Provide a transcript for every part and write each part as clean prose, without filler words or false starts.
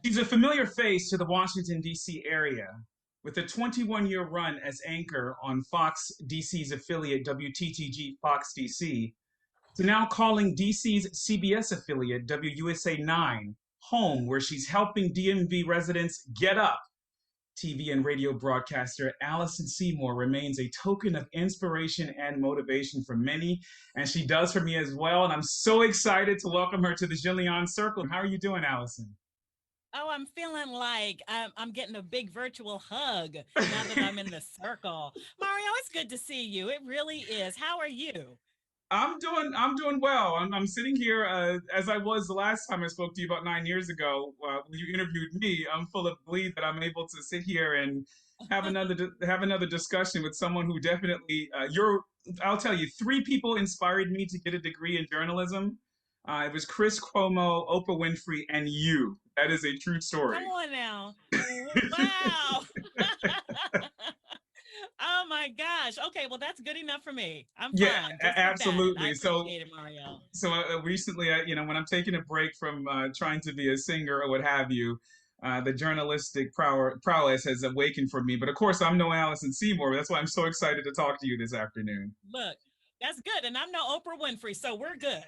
She's a familiar face to the Washington, D.C. area. With a 21-year run as anchor on Fox DC's affiliate WTTG Fox DC, to now calling DC's CBS affiliate WUSA 9 home, where she's helping DMV residents get up. TV and radio broadcaster Allison Seymour remains a token of inspiration and motivation for many, and she does for me as well. And I'm so excited to welcome her to the Jenleeion Circle. How are you doing, Allison? Oh, I'm feeling like I'm getting a big virtual hug now that I'm in the circle. Mario, it's good to see you. It really is. How are you? I'm doing well. I'm sitting here as I was the last time I spoke to you about 9 years ago when you interviewed me. I'm full of glee that I'm able to sit here and have another discussion with someone who definitely you're. I'll tell you, three people inspired me to get a degree in journalism. It was Chris Cuomo, Oprah Winfrey, and you. That is a true Come story. on now. Wow. Oh my gosh. Okay, well that's good enough for me. I'm Yeah, fine just with that. I absolutely. So appreciate it, Mario. recently, when I'm taking a break from trying to be a singer or what have you, the journalistic prowess has awakened for me. But of course, I'm no Allison Seymour. That's why I'm so excited to talk to you this afternoon. Look, that's good. And I'm no Oprah Winfrey, so we're good.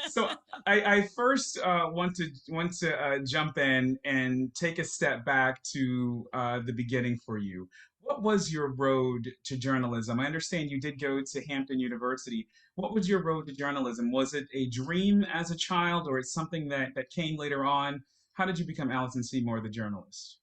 So I first want to jump in and take a step back to the beginning for you. What was your road to journalism? I understand you did go to Hampton University. What was your road to journalism? Was it a dream as a child, or it's something that came later on? How did you become Alison Seymour, the journalist?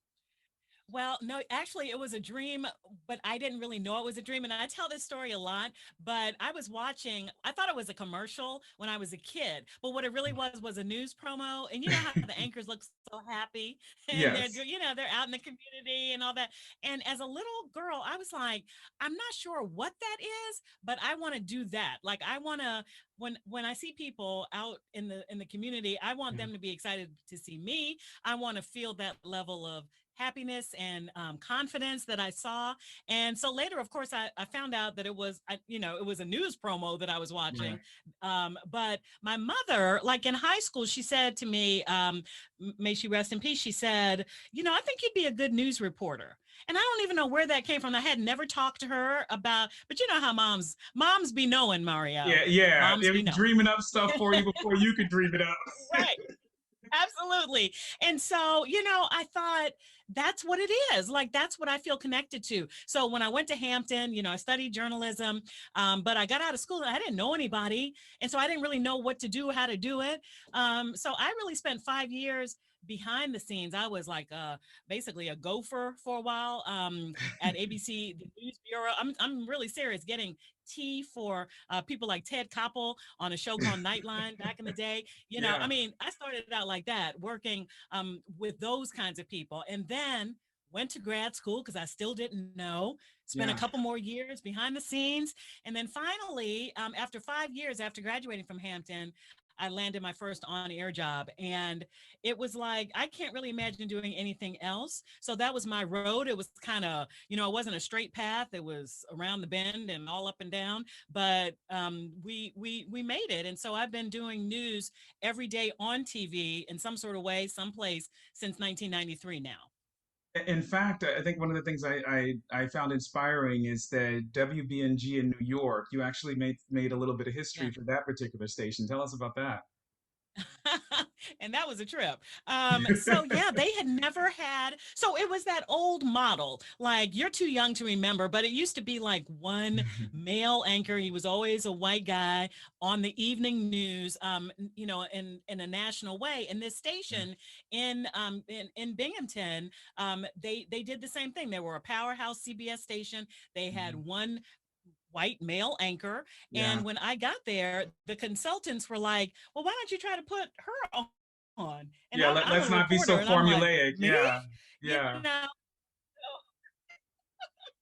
Well, no, actually, it was a dream, but I didn't really know it was a dream. And I tell this story a lot, but I was watching, I thought it was a commercial when I was a kid, but what it really was a news promo. And you know how the anchors look so happy and they're, Yes. they're out in the community and all that. And as a little girl, I was like, I'm not sure what that is, but I want to do that. Like I want to, when I see people out in the community, I want them to be excited to see me. I want to feel that level of happiness and confidence that I saw. And so later, of course, I found out that it was a news promo that I was watching. Right. But my mother, like in high school, she said to me, may she rest in peace, she said, I think you'd be a good news reporter. And I don't even know where that came from. I had never talked to her about, but you know how moms be knowing, Mario. Yeah, yeah. Moms They were be knowing. dreaming up stuff for you before you could dream it up. Right. Absolutely. And so, I thought that's what it is. Like, that's what I feel connected to. So when I went to Hampton, I studied journalism, but I got out of school and I didn't know anybody. And so I didn't really know what to do, how to do it. So I really spent 5 years behind the scenes. I was like basically a gopher for a while at ABC, the News Bureau. I'm really serious, getting tea for people like Ted Koppel on a show called Nightline back in the day. I Yeah. mean, I started out like that, working with those kinds of people. And then went to grad school because I still didn't know, spent a Yeah. couple more years behind the scenes. And then finally, after 5 years after graduating from Hampton, I landed my first on air job. And it was like, I can't really imagine doing anything else. So that was my road. It was kind of, it wasn't a straight path. It was around the bend and all up and down, but we made it. And so I've been doing news every day on TV in some sort of way, someplace since 1993 now. In fact, I think one of the things I found inspiring is that WBNG in New York, you actually made a little bit of history Yeah. for that particular station. Tell us about that. And that was a trip. So yeah, they had never had, so it was that old model. Like you're too young to remember, but it used to be like one male anchor. He was always a white guy on the evening news, in a national way. And this station in Binghamton, they did the same thing. They were a powerhouse CBS station. They had one white male anchor. Yeah. And when I got there, the consultants were like, well, why don't you try to put her on? And Yeah, I'm let's a not be reporter so and I'm like, formulaic. me? Yeah. You Yeah. know,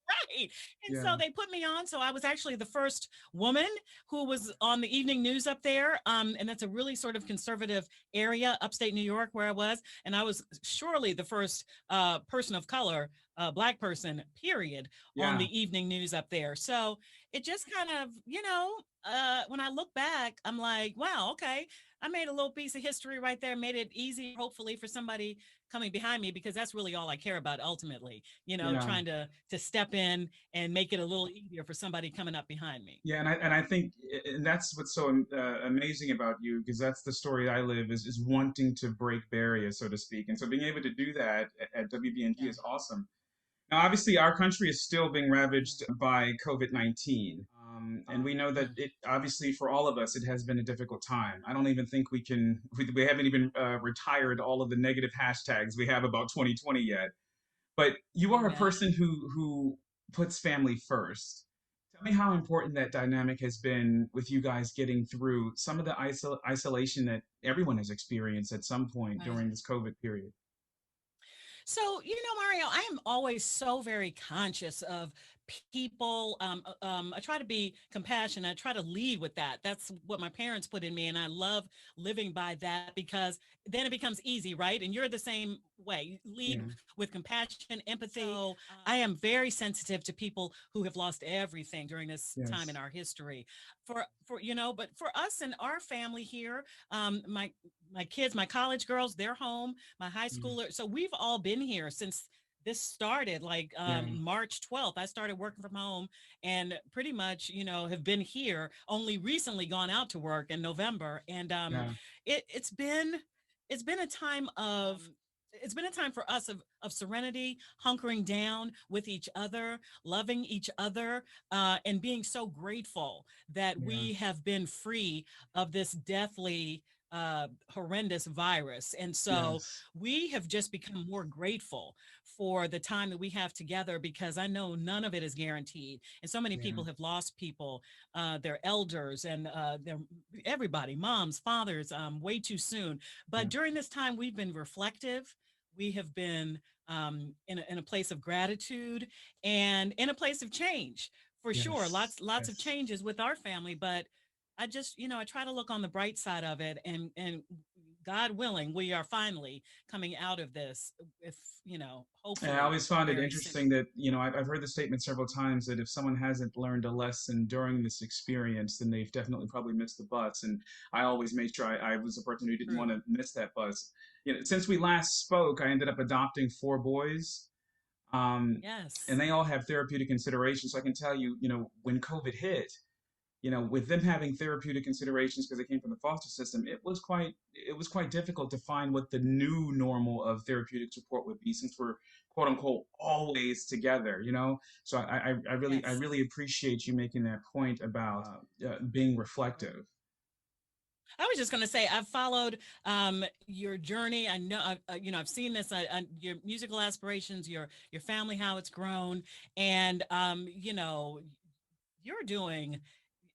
right. And Yeah. so they put me on. So I was actually the first woman who was on the evening news up there. And that's a really sort of conservative area, upstate New York, where I was. And I was surely the first person of color, Black person, period, on Yeah. the evening news up there. So it just kind of, when I look back, I'm like, wow, okay. I made a little piece of history right there, made it easy, hopefully, for somebody coming behind me, because that's really all I care about ultimately, Yeah. trying to step in and make it a little easier for somebody coming up behind me. Yeah, and I think, and that's what's so amazing about you, because that's the story I live, is wanting to break barriers, so to speak. And so being able to do that at WBNG Yeah. is awesome. Now, obviously, our country is still being Yeah. ravaged by COVID-19. And we know that Yeah. it, obviously, for all of us, it has been a difficult time. I don't even think we haven't even retired all of the negative hashtags we have about 2020 yet. But you are a Amen. person who puts family first. Tell me how important that dynamic has been with you guys getting through some of the isolation that everyone has experienced at some point Right. during this COVID period. So, Mario, I am always so very conscious of people. I try to be compassionate. I try to lead with that. That's what my parents put in me. And I love living by that, because then it becomes easy, right? And you're the same way. Lead Yeah. with compassion, empathy. So I am very sensitive to people who have lost everything during this time in Yes. our history. But for us and our family here, my kids, my college girls, they're home, my high Yeah. schooler. So we've all been here since this started, like Yeah. March 12th. I started working from home and pretty much, have been here, only recently gone out to work in November. And Yeah. it, it's been a time of, it's been a time for us of serenity, hunkering down with each other, loving each other, and being so grateful that Yeah. we have been free of this deathly, horrendous virus. And so Yes. we have just become more grateful for the time that we have together, because I know none of it is guaranteed. And so many Yeah. people have lost people, their elders, and their everybody, moms, fathers, way too soon. But Yeah. during this time, we've been reflective. We have been in a place of gratitude and in a place of change, for sure. Yes. Lots of Yes. changes with our family, but I just, I try to look on the bright side of it, and God willing, we are finally coming out of this, if, And I hopefully always found it very soon. interesting that, I've heard the statement several times that if someone hasn't learned a lesson during this experience, then they've definitely probably missed the bus. And I always made sure I was a person who didn't want True. to miss that bus. Since we last spoke, I ended up adopting four boys, and Yes. they all have therapeutic considerations. So I can tell you, when COVID hit, with them having therapeutic considerations because they came from the foster system, it was quite difficult to find what the new normal of therapeutic support would be, since we're quote unquote always together. So I Yes. really appreciate you making that point about being reflective. I was just going to say, I've followed your journey. I know, I've seen this, your musical aspirations, your family, how it's grown, and you're doing.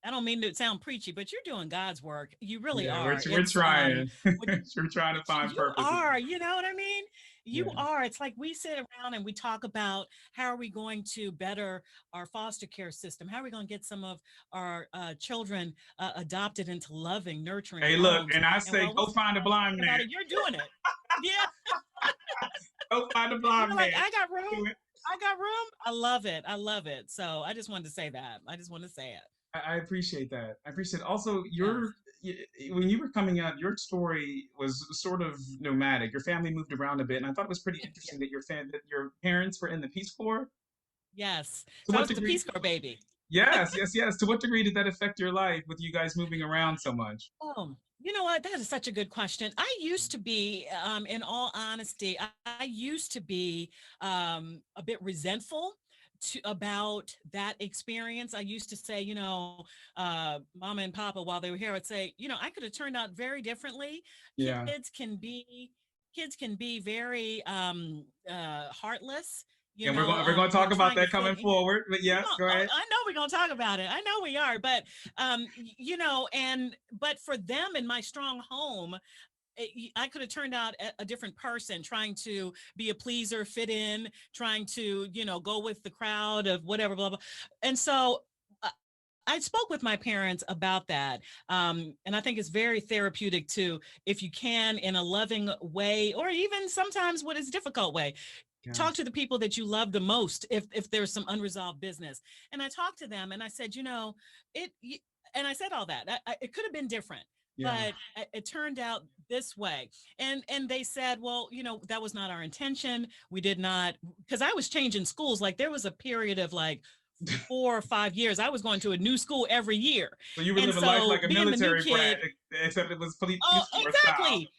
I don't mean to sound preachy, but you're doing God's work. You really Yeah, we're are. we're It's trying. what We're trying to find you purpose in are, it. you know what I mean? You Yeah. are. It's like we sit around and we talk about how are we going to better our foster care system? How are we going to get some of our children adopted into loving, nurturing Hey, look, homes? and I And say, while we're go sitting find a around blind talking about man. it, you're doing it. Yeah. Go find a blind You're like, man. I got room. Do it. I got room. I love it. I love it. So I just wanted to say that. I just want to say it. I appreciate that. I appreciate it. Also, Yes. when you were coming out, your story was sort of nomadic. Your family moved around a bit, and I thought it was pretty Yeah. interesting that that your parents were in the Peace Corps. Yes. To So I what was the degree? Peace Corps baby. Yes, yes, yes. To what degree did that affect your life with you guys moving around so much? You know what? That is such a good question. I used to be, in all honesty, I used to be a bit resentful about that experience. I used to say, Mama and Papa, while they were here, I'd say, I could have turned out very differently. Yeah, Kids can be, kids can be very heartless. and we're going to talk When about trying to that fit coming in. forward. But We're yes, gonna, go oh, ahead. I know we're gonna talk about it. I know we are, but but for them in my strong home, I could have turned out a different person, trying to be a pleaser, fit in, trying to, go with the crowd of whatever, blah blah. And so I spoke with my parents about that. And I think it's very therapeutic to, if you can, in a loving way, or even sometimes what is difficult way, talk to Yes, the people that you love the most if there's some unresolved business. And I talked to them and I said, it and I said all that. It could have been different. Yeah. but it turned out this way. And they said, well, that was not our intention. We did not, because I was changing schools. Like there was a period of like 4 or 5 years I was going to a new school every year. So you were And living life so like a being the new military brat, kid, except it was oh, police force style. exactly,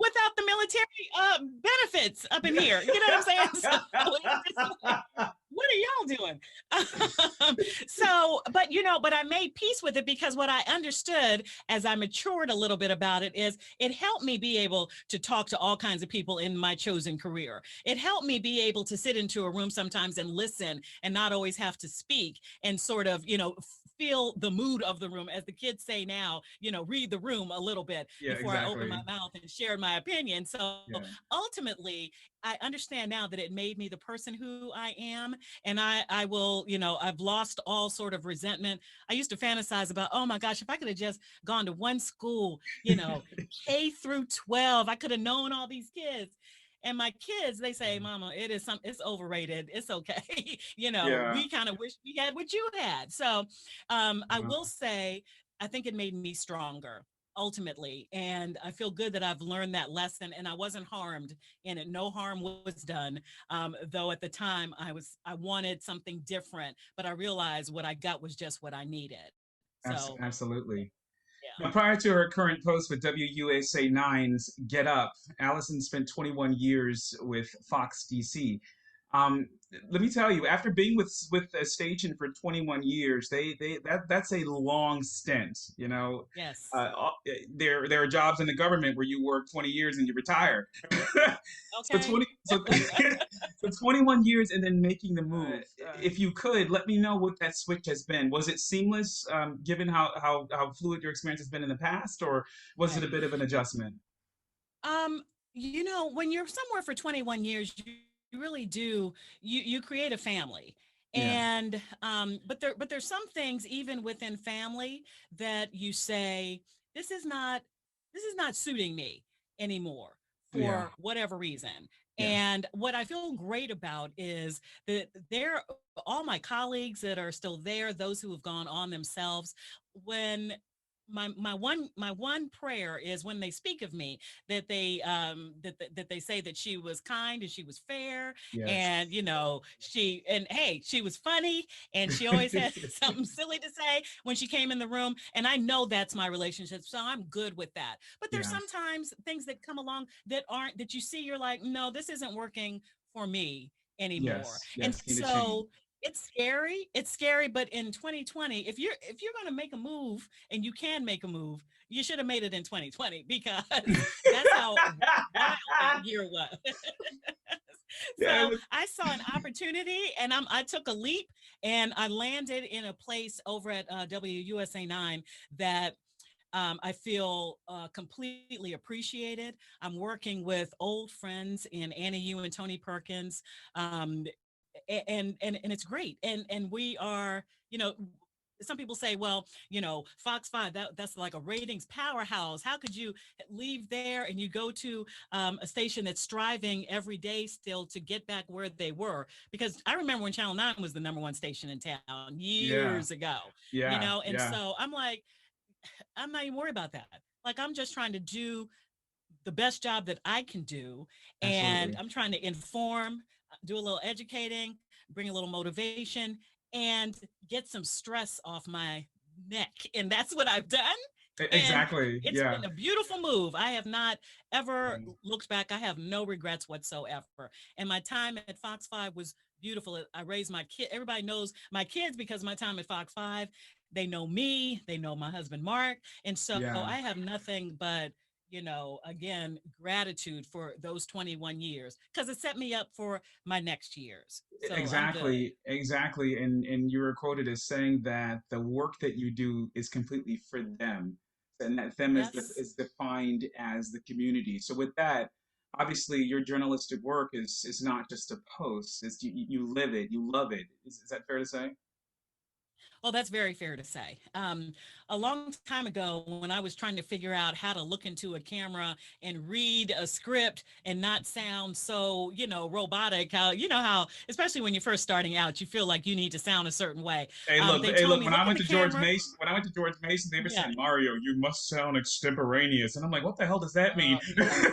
without the military benefits up in here. You know what I'm saying? So it's just like, what are y'all doing? But I made peace with it, because what I understood as I matured a little bit about it is it helped me be able to talk to all kinds of people in my chosen career. It helped me be able to sit into a room sometimes and listen and not always have to speak, and sort of, feel the mood of the room, as the kids say now, read the room a little bit Yeah, before I open exactly. my mouth and share my opinion. So Yeah. ultimately, I understand now that it made me the person who I am. And I will, I've lost all sort of resentment. I used to fantasize about, oh my gosh, if I could have just gone to one school, K through 12, I could have known all these kids. And my kids, they say, Mama, it's overrated. It's okay. Yeah. We kind of wish we had what you had. So I will say, I think it made me stronger ultimately. And I feel good that I've learned that lesson, and I wasn't harmed in it. No harm was done. Though at the time I wanted something different, but I realized what I got was just what I needed. So Absolutely. yeah. Now, prior to her current post with WUSA 9's Get Up, Allison spent 21 years with Fox DC. Um, Let me tell you, after being with a station for 21 years, that's a long stint. Yes. There are jobs in the government where you work 20 years and you retire. so Okay. 20 so, so 21 years and then making the move. If you could let me know what that switch has been. Was it seamless, given how fluid your experience has been in the past, or was it Right. a bit of an adjustment? Um, when you're somewhere for 21 years, you really do, you create a family. Yeah, And but there's some things even within family that you say, this is not this is not suiting me anymore yeah, for whatever reason. yeah, And what I feel great about is that they're all my colleagues that are still there, those who have gone on themselves. When my one prayer is, when they speak of me, that they say that she was kind and she was fair, yes. and she was funny, and she always had something silly to say when she came in the room, and I know that's my relationship, so I'm good with that. But there's Yeah. sometimes things that come along that you see, you're like, no, this isn't working for me anymore. Yes. And Yes. Need to change. so it's scary, but in 2020, if you're going to make a move, and you can make a move, you should have made it in 2020, because that's how wild that year was. Yeah. So I saw an opportunity, and I took a leap, and I landed in a place over at WUSA 9 that I feel completely appreciated. I'm working with old friends in Annie Yu and Tony Perkins, um, and it's great. And we are, some people say, well, Fox 5, that's like a ratings powerhouse. How could you leave there and you go to a station that's striving every day still to get back where they were? Because I remember when Channel 9 was the number one station in town Yeah. years ago, Yeah. and Yeah. so I'm like, I'm not even worried about that. Like, I'm just trying to do the best job that I can do. And Absolutely. I'm trying to inform, do a little educating, bring a little motivation, and get some stress off my neck. And that's what I've done. And Exactly. it's Yeah. been a beautiful move. I have not ever Yeah. looked back. I have no regrets whatsoever. And my time at Fox 5 was beautiful. I raised my kid. Everybody knows my kids because of my time at Fox 5. They know me, they know my husband, Mark. And so Yeah. I have nothing but, again, gratitude for those 21 years, because it set me up for my next years. So I'm good. Exactly, exactly. And you were quoted as saying that the work that you do is completely for them, and that them Yes. is defined as the community. So with that, obviously, your journalistic work is not just a post. It's you live it, you love it. Is that fair to say? Oh, that's very fair to say. A long time ago, when I was trying to figure out how to look into a camera and read a script and not sound so, robotic, how, especially when you're first starting out, you feel like you need to sound a certain way. They Hey, told look. me, look in the camera. When I went to George Mason, they were Yeah. saying, Mario, you must sound extemporaneous, and I'm like, what the hell does that mean? Yes.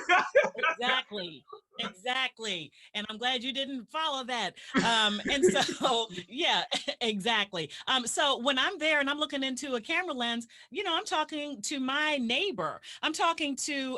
Exactly. Exactly. And I'm glad you didn't follow that. And so, yeah, exactly. So when I'm there and I'm looking into a camera lens, I'm talking to my neighbor. I'm talking to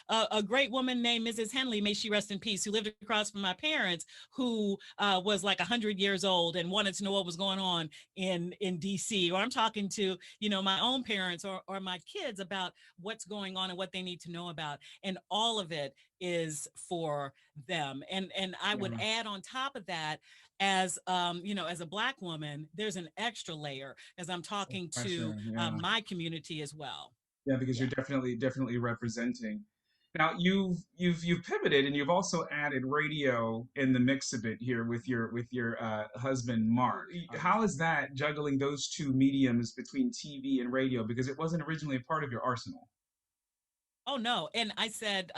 a great woman named Mrs. Henley, may she rest in peace, who lived across from my parents, who was like 100 years old and wanted to know what was going on in DC. Or I'm talking to, my own parents or my kids about what's going on and what they need to know about. And all of it is for them. And I would Yeah, add on top of that, as a Black woman, there's an extra layer as I'm talking to pressure. Yeah. my community as well. Yeah, because Yeah. you're definitely representing. Now you've pivoted and you've also added radio in the mix a bit here with your husband Mark. How is that juggling those two mediums between TV and radio? Because it wasn't originally a part of your arsenal. Oh no. And I said,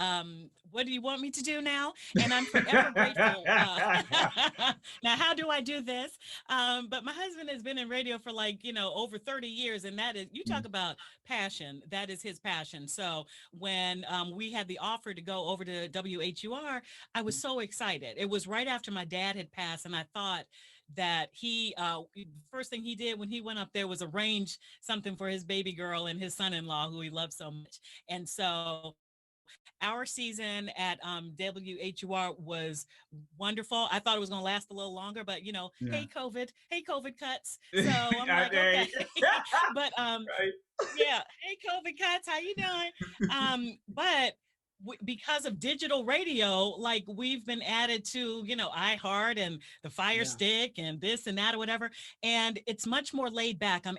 what do you want me to do now? And I'm forever grateful. Now, how do I do this? But my husband has been in radio for like, over 30 years. And that is, you talk about passion. That is his passion. So when we had the offer to go over to WHUR, I was so excited. It was right after my dad had passed. And I thought that first thing he did when he went up there was arrange something for his baby girl and his son-in-law, who he loved so much. And so our season at WHUR was wonderful. I thought it was going to last a little longer, but Yeah. hey COVID cuts. So I'm like, okay, but Right. yeah, hey COVID cuts, how you doing? But because of digital radio, like we've been added to, iHeart and the Fire Yeah. Stick and this and that or whatever, and it's much more laid back. I'm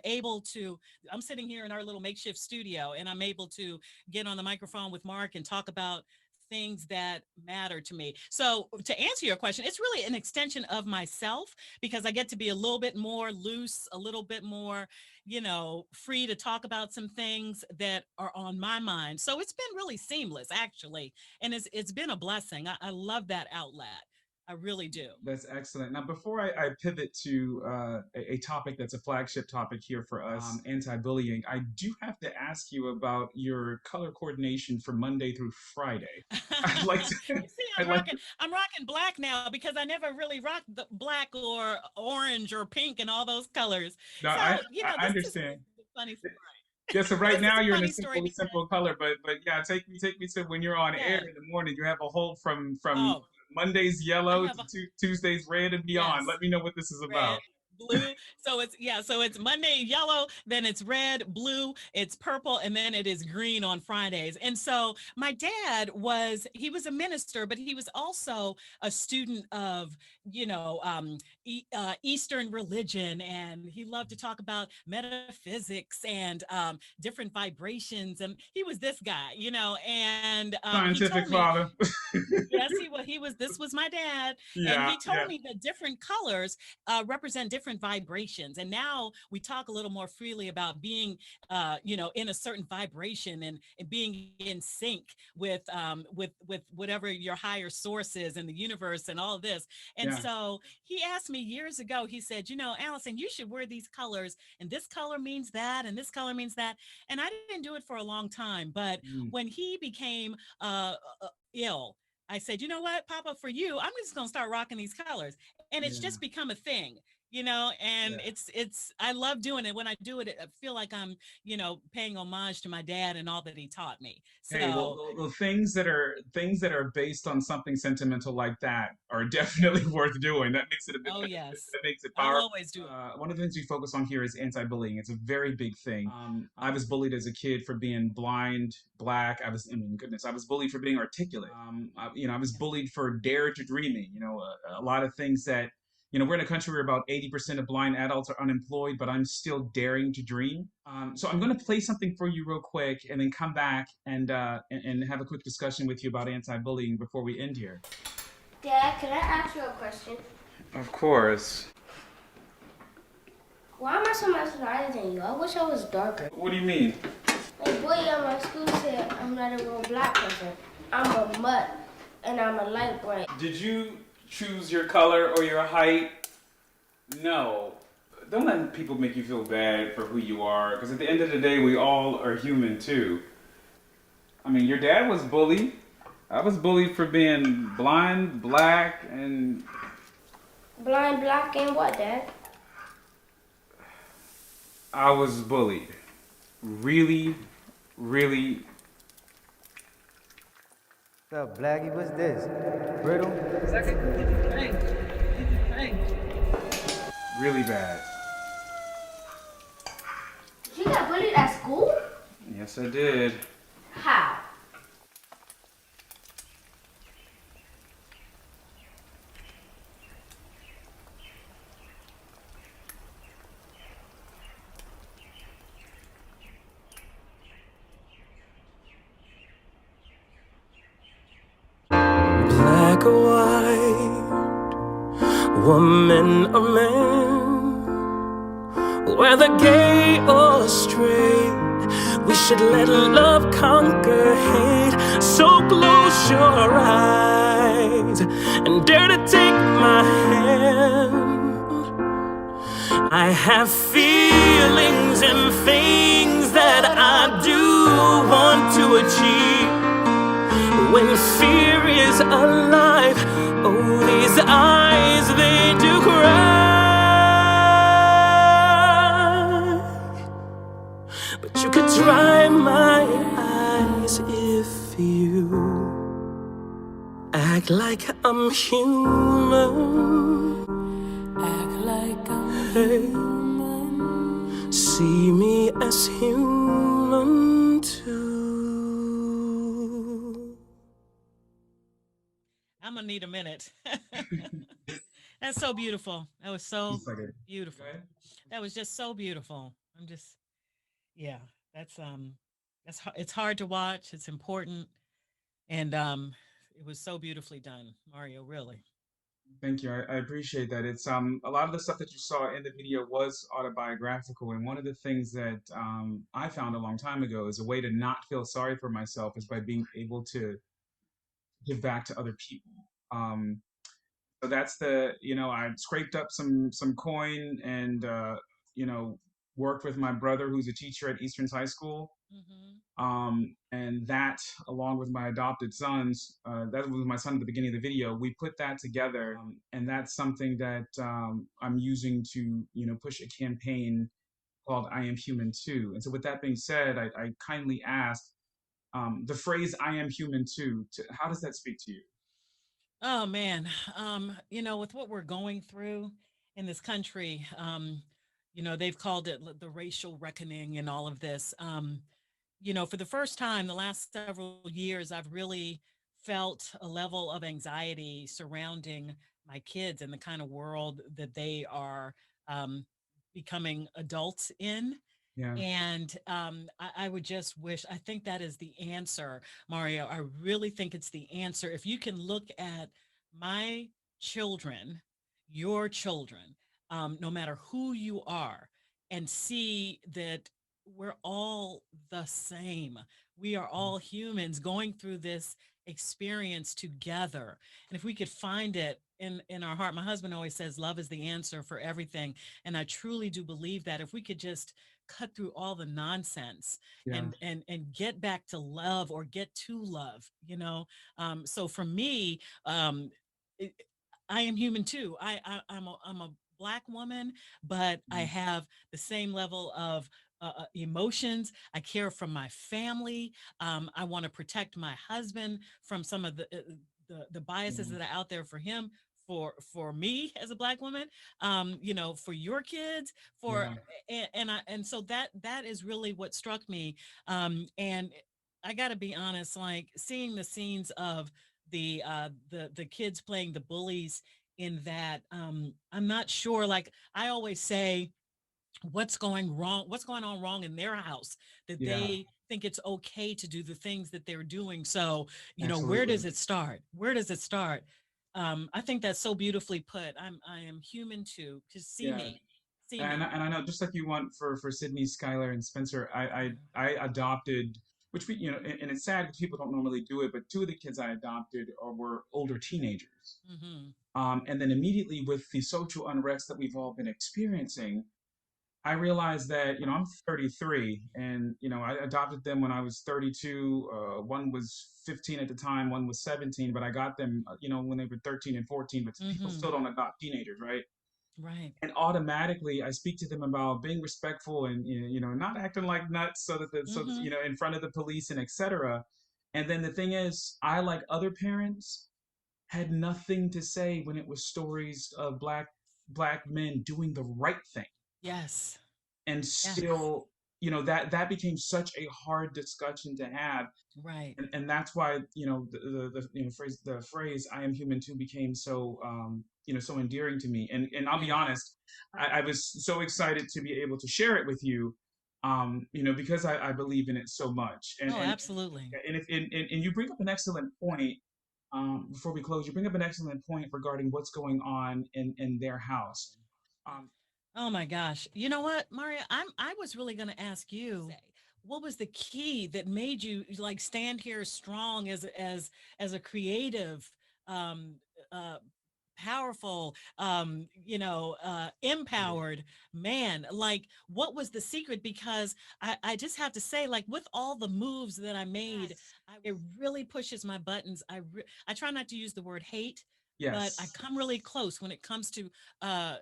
sitting here in our little makeshift studio, and I'm able to get on the microphone with Mark and talk about things that matter to me. So to answer your question, it's really an extension of myself because I get to be a little bit more loose, a little bit more, free to talk about some things that are on my mind. So it's been really seamless actually. And it's been a blessing. I love that outlet. I really do. That's excellent. Now, before I pivot to a topic that's a flagship topic here for us, anti-bullying, I do have to ask you about your color coordination for Monday through Friday. I'd like to, You see, I'd like to, I'm rocking black now because I never really rocked the black or orange or pink and all those colors. no, So, I this is understand. a funny story. Yeah, so right This is now a you're in a funny story because simple color, but yeah, take me to when you're on air yeah. in the morning. You have a whole from Oh, Monday's I yellow have to a Tuesday's red and beyond. yes. Let me know what this is Red, about. blue. So it's Monday yellow, then it's red, blue, it's purple, and then it is green on Fridays. And so my dad he was a minister, but he was also a student of, Eastern religion. And he loved to talk about metaphysics and different vibrations. And he was this guy, and he Scientific told me, father. yes, this was my dad. And Yeah, he yeah, told me that different colors represent different vibrations. And now we talk a little more freely about being, in a certain vibration and being in sync with whatever your higher source is in the universe and all of this. And yeah. so he asked me years ago, he said, Allison, you should wear these colors. And this color means that. And this color means that. And I didn't do it for a long time. But Mm, when he became ill, I said, you know what, Papa, for you, I'm just going to start rocking these colors. And it's yeah, just become a thing, and yeah. I love doing it. When I do it, I feel like I'm, paying homage to my dad and all that he taught me. Hey, So, well, things that are based on something sentimental like that are definitely worth doing. That makes it a bit. oh, yes, That makes it I'll powerful. always do it. One of the things we focus on here is anti-bullying. It's a very big thing. I was bullied as a kid for being blind, black. I mean, goodness, I was bullied for being articulate. I was Yeah. bullied for dare to dreaming. A lot of things that we're in a country where about 80% of blind adults are unemployed, but I'm still daring to dream. So I'm going to play something for you real quick and then come back and have a quick discussion with you about anti-bullying before we end here. Dad, can I ask you a question? Of course. Why am I so much lighter than you? I wish I was darker. What do you mean? My boy at my school said I'm not a real black person. I'm a mutt, and I'm a light brown. Did you choose your color or your height? No. Don't let people make you feel bad for who you are, because at the end of the day, we all are human too. I mean, your dad was bullied. I was bullied for being blind, black, and Blind, black, and what, Dad? I was bullied. Really, really, What's up, Blackie? What's this? Brittle? really bad. She got bullied at school? Yes, I did. How? Black or white, woman or man, whether gay or straight, we should let love conquer hate. So close your eyes and dare to take my hand. I have feelings and things that I do want to achieve. When fear is alive, oh, these eyes, they do cry. But you could dry my eyes if you act like I'm human. Act like I'm human. See me as human too. I'm gonna need a minute. That's so beautiful. That was so Just like it. beautiful. Go ahead. That was just so beautiful. I'm just, yeah. That's it's hard to watch. It's important, and it was so beautifully done, Mario. Really. Thank you. I appreciate that. It's a lot of the stuff that you saw in the video was autobiographical, and one of the things that I found a long time ago is a way to not feel sorry for myself is by being able to give back to other people. So that's I scraped up some coin and worked with my brother who's a teacher at Eastern's High School. Hmm. And that, along with my adopted sons, that was my son at the beginning of the video. We put that together, and that's something that I'm using to, push a campaign called "I Am Human Too." And so, with that being said, I kindly ask the phrase "I am human too." How does that speak to you? Oh man, with what we're going through in this country, they've called it the racial reckoning and all of this. For the first time, the last several years, I've really felt a level of anxiety surrounding my kids and the kind of world that they are um, becoming adults in. Yeah, And I would just wish, I think that is the answer, Mario. I really think it's the answer. If you can look at my children, your children, no matter who you are, and see that we're all the same. We are all humans going through this experience together. And if we could find it in our heart, my husband always says love is the answer for everything. And I truly do believe that if we could just cut through all the nonsense yeah, and get back to love or get to love, so for me, it, I am human too. I'm a black woman, but I mhm, have the same level of emotions. I care for my family. I want to protect my husband from some of the biases yeah, that are out there for him. For me as a black woman, for your kids, for yeah, and so that is really what struck me. And I got to be honest, like seeing the scenes of the kids playing the bullies in that, I'm not sure, like I always say, what's going on wrong in their house that yeah, they think it's okay to do the things that they're doing. So where absolutely. does it start? Where does it start? I think that's so beautifully put. I am human too. Just see Yeah, me. See And me. I know just like you want for Sydney, Skylar, and Spencer, I adopted, which we and it's sad because people don't normally do it, but two of the kids I adopted were older teenagers. Mm-hmm. And then immediately with the social unrest that we've all been experiencing, I realized that, I'm 33, and, I adopted them when I was 32. One was 15 at the time, one was 17, but I got them, when they were 13 and 14, but people Mm-hmm. still don't adopt teenagers, right? Right. And automatically I speak to them about being respectful and, not acting like nuts Mm-hmm. in front of the police and etc. And then the thing is, I, like other parents, had nothing to say when it was stories of black men doing the right thing. Yes. And Yes. still, that became such a hard discussion to have. Right. And that's why, the phrase "I am human too" became so endearing to me. And I'll be Yes. honest, I was so excited to be able to share it with you, because I believe in it so much. and Oh, and absolutely. and if and you bring up an excellent point. Before we close, you bring up an excellent point regarding what's going on in their house. um, Oh my gosh. You know what, Maria? I was really going to ask you, what was the key that made you like stand here strong as a creative, um, uh, powerful, empowered man? Like, what was the secret? Because I just have to say, like, with all the moves that I made, it really pushes my buttons. I try not to use the word hate, but I yes, come really close when it comes uh,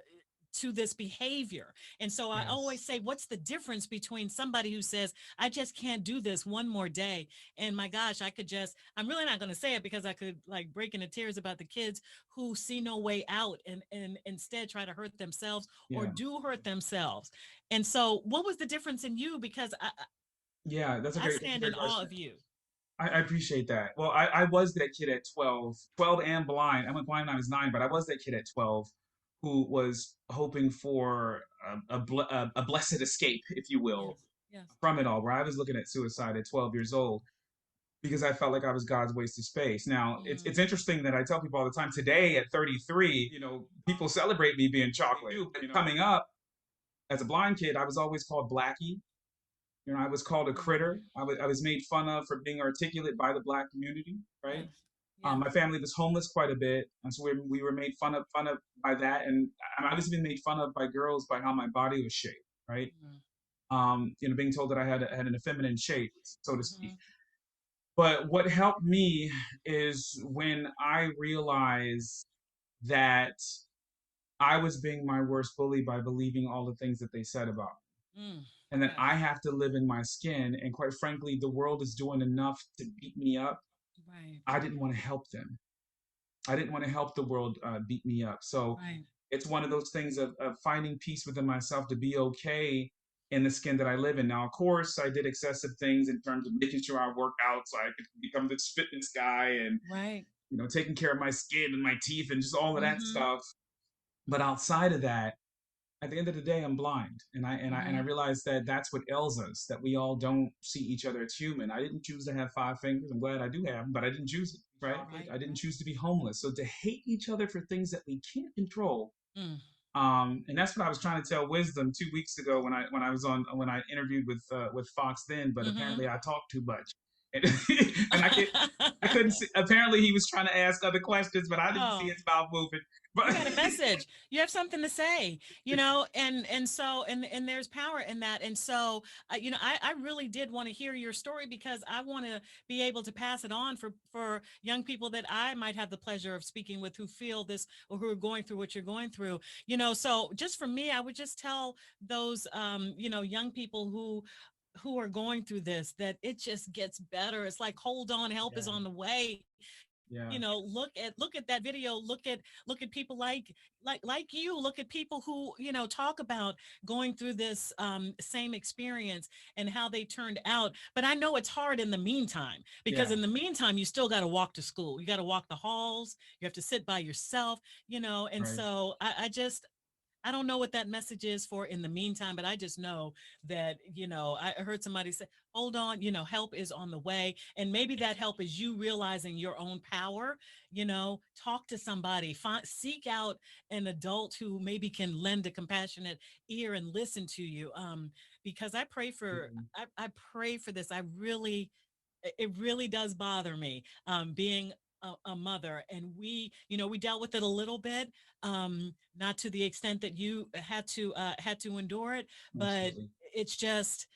to this behavior. And so I always yes, say, what's the difference between somebody who says, I just can't do this one more day? And my gosh, I'm really not going to say it because I could like break into tears about the kids who see no way out and instead try to hurt themselves or yeah, do hurt themselves. And so what was the difference in you? Because yeah. That's a I great, that's a stand in great awe question. of you. I appreciate that. Well, I was that kid at 12 and blind. I went blind when I was 9, but I was that kid at 12 who was hoping for a blessed escape, if you will, Yes. Yes. from it all, where I was looking at suicide at 12 years old because I felt like I was God's waste of space. Now, it's Mm, interesting that I tell people all the time today at 33, people celebrate me being chocolate. But coming up as a blind kid, I was always called Blackie. I was called a critter. I was made fun of for being articulate by the black community, right? yes. Yes. My family was homeless quite a bit, and so we were made fun of by that, and I was even made fun of by girls by how my body was shaped, right? Mm, Being told that I had an effeminate shape, so to speak. mhm. But what helped me is when I realized that I was being my worst bully by believing all the things that they said about me, Mm, and then yes. I have to live in my skin. And quite frankly, the world is doing enough to beat me up. Right. I didn't want to help them. I didn't want to help the world beat me up. So Right. it's one of those things of finding peace within myself to be okay in the skin that I live in. Now, of course, I did excessive things in terms of making sure I work out so I could become this fitness guy and, Right. taking care of my skin and my teeth and just all of that Mm-hmm. stuff. But outside of that, at the end of the day, I'm blind, and I Mm-hmm. realize that that's what ails us. That we all don't see each other as human. I didn't choose to have 5 fingers. I'm glad I do have them, but I didn't choose it. Right? Right. I didn't choose to be homeless. So to hate each other for things that we can't control, Mm. and that's what I was trying to tell Wisdom 2 weeks ago when I interviewed with Fox then, but Mm-hmm. apparently I talked too much, and, and I couldn't see. Apparently he was trying to ask other questions, but I didn't see Oh, his mouth moving. But you got a message. You have something to say, and there's power in that. And so, I really did want to hear your story because I want to be able to pass it on for young people that I might have the pleasure of speaking with who feel this or who are going through what you're going through. So just for me, I would just tell those young people who are going through this that it just gets better. It's like, hold on, help is yeah, on the way. yeah, Look at that video. Look at people like you. Look at people who talk about going through this same experience and how they turned out. But I know it's hard in the meantime, because yeah, in the meantime you still got to walk to school, you got to walk the halls, you have to sit by yourself, and right. so I just I don't know what that message is for in the meantime, but I just know that, you know, I heard somebody say, hold on, you know, help is on the way. And maybe that help is you realizing your own power, you know, talk to somebody, seek out an adult who maybe can lend a compassionate ear and listen to you. Because I pray for, I pray for this. It really does bother me, being a mother, and we, you know, we dealt with it a little bit, not to the extent that you had to endure it, but Absolutely. it's just,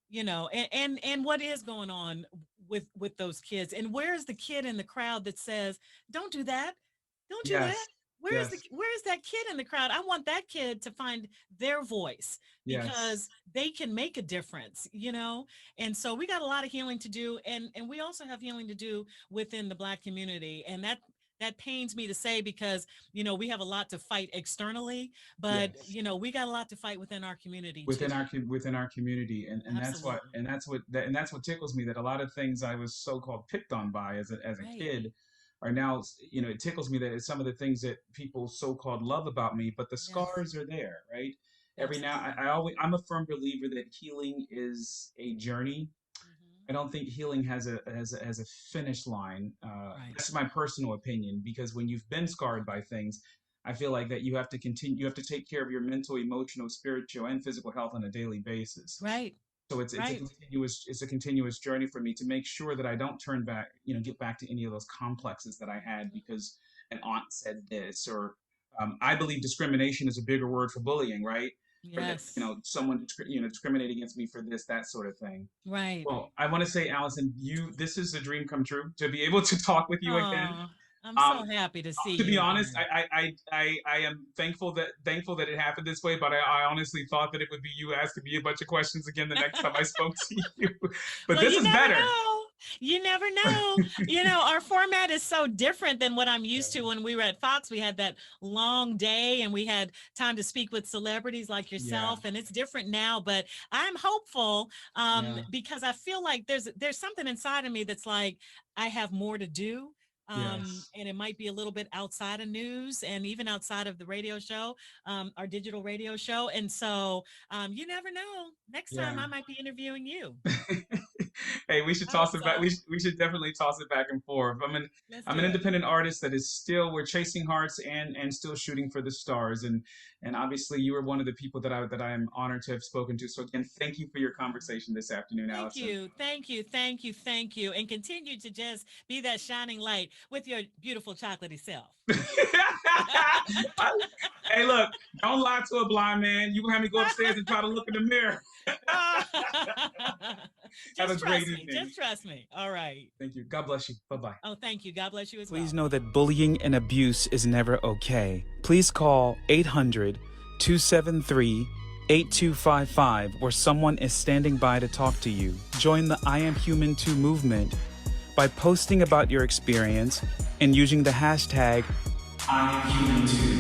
you know, and what is going on with those kids, and where's the kid in the crowd that says, don't do that, don't do that. Yes. Yes. Where's that kid in the crowd? I want that kid to find their voice, Yes. because they can make a difference, you know. And so we got a lot of healing to do, and we also have healing to do within the Black community, and that pains me to say, because, you know, we have a lot to fight externally, but, Yes. you know, we got a lot to fight within our community too. Within our community, and Absolutely. that's what tickles me, that a lot of things I was so-called picked on by as a Right. kid are now, you know, it tickles me that it's some of the things that people so-called love about me, but the Yes. scars are there, right? Every now Absolutely. I'm a firm believer that healing is a journey. Mhm. I don't think healing has a finish line. Right. That's my personal opinion, because when you've been scarred by things, I feel like that you have to continue. You have to take care of your mental, emotional, spiritual, and physical health on a daily basis. Right. So Right. it's a continuous journey for me to make sure that I don't turn back, you know, get back to any of those complexes that I had Mhm. because an aunt said this, or I believe discrimination is a bigger word for bullying, right? Or that, you Yes. know, someone you know discriminate against me for this, that sort of thing. Right. Well, I want to say, Allison, this is a dream come true to be able to talk with you again. Oh, I'm so Um, happy to see to be you honest, again. I am thankful that it happened this way. But I honestly thought that it would be you asking me a bunch of questions again the next time I spoke to you. But Well, this you is never better. know. You never know. You know, our format is so different than what I'm Yeah. used to. When we were at Fox, we had that long day and we had time to speak with celebrities like Yeah. yourself, and it's different now. But I'm hopeful, Yeah. because I feel like there's something inside of me that's like, I have more to do. Yes. And it might be a little bit outside of news and even outside of the radio show, our digital radio show. And so, you never know. Next time Yeah. I might be interviewing you. Hey, we should I hope toss it back. so. We should definitely toss it back and forth. Let's I'm an do it. independent artist that is still we're chasing hearts and still shooting for the stars. And obviously you are one of the people that I am honored to have spoken to. So again, thank you for your conversation this afternoon, Thank Allison. you. Thank you. Thank you. Thank you. And continue to just be that shining light with your beautiful chocolatey self. Hey, look, don't lie to a blind man. You gonna have me go upstairs and try to look in the mirror. Have a Just great trust me. evening. Just trust me. All right. Thank you. God bless you. Bye bye. Oh, thank you. God bless you as well. Please know that bullying and abuse is never okay. Please call 800-273-8255 where someone is standing by to talk to you. Join the I Am Human Too movement by posting about your experience and using the hashtag I Am Human Too.